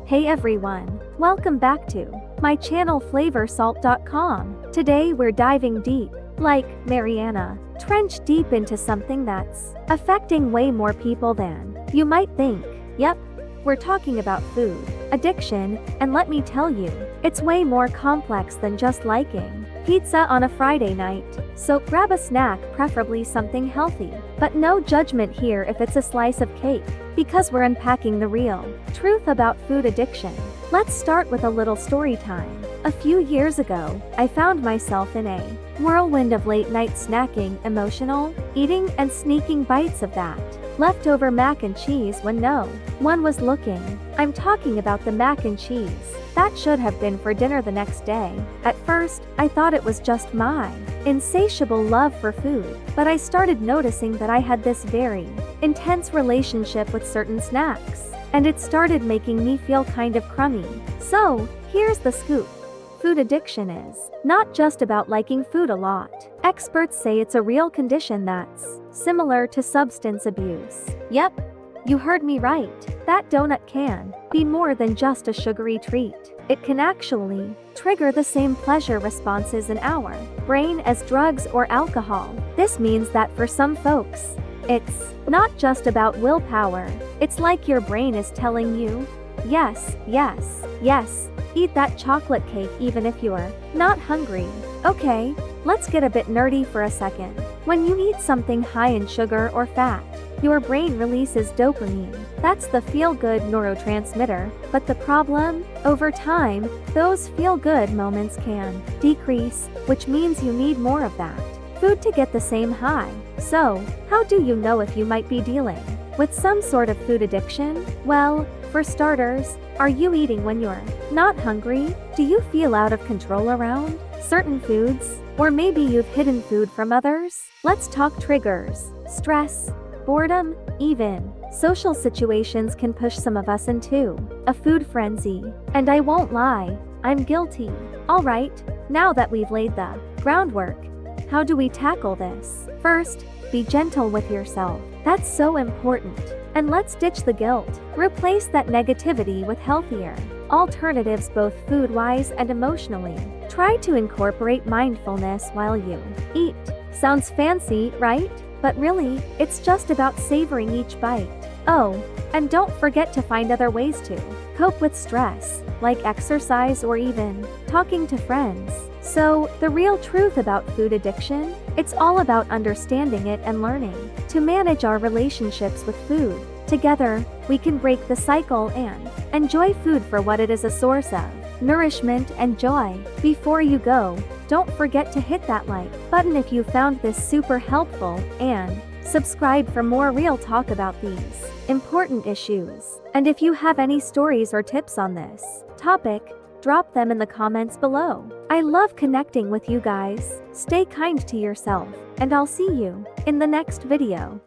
Hey everyone, welcome back to my channel FlavourSalt.com. Today we're diving deep, like Mariana, trench deep into something that's affecting way more people than you might think. Yep, we're talking about food addiction, and let me tell you, it's way more complex than just liking pizza on a Friday night. So grab a snack, preferably something healthy, but no judgment here if it's a slice of cake, because we're unpacking the real truth about food addiction. Let's start with a little story time. A few years ago, I found myself in a whirlwind of late night snacking, emotional eating, and sneaking bites of that leftover mac and cheese when no one was looking. I'm talking about the mac and cheese that should have been for dinner the next day. At first, I thought it was just my insatiable love for food, but I started noticing that I had this very intense relationship with certain snacks, and it started making me feel kind of crummy. So, here's the scoop. Food addiction is not just about liking food a lot. Experts say it's a real condition that's similar to substance abuse. Yep, you heard me right. That donut can be more than just a sugary treat. It can actually trigger the same pleasure responses in our brain as drugs or alcohol. This means that for some folks, it's not just about willpower. It's like your brain is telling you, yes, yes, yes, eat that chocolate cake even if you're not hungry. Okay, let's get a bit nerdy for a second. When you eat something high in sugar or fat, your brain releases dopamine. That's the feel-good neurotransmitter. But the problem? Over time, those feel-good moments can decrease, which means you need more of that food to get the same high. So, how do you know if you might be dealing with some sort of food addiction? Well, for starters, are you eating when you're not hungry? Do you feel out of control around certain foods? Or maybe you've hidden food from others? Let's talk triggers. Stress, boredom, even social situations can push some of us into a food frenzy. And I won't lie, I'm guilty. Alright, now that we've laid the groundwork, how do we tackle this? First, be gentle with yourself. That's so important. And let's ditch the guilt. Replace that negativity with healthier alternatives, both food-wise and emotionally. Try to incorporate mindfulness while you eat. Sounds fancy, right? But really, it's just about savoring each bite. Oh, and don't forget to find other ways to cope with stress, like exercise or even talking to friends. So, the real truth about food addiction? It's all about understanding it and learning to manage our relationships with food. Together, we can break the cycle and enjoy food for what it is, a source of nourishment and joy. Before you go, don't forget to hit that like button if you found this super helpful, and subscribe for more real talk about these important issues. And if you have any stories or tips on this topic, drop them in the comments below. I love connecting with you guys. Stay kind to yourself, and I'll see you in the next video.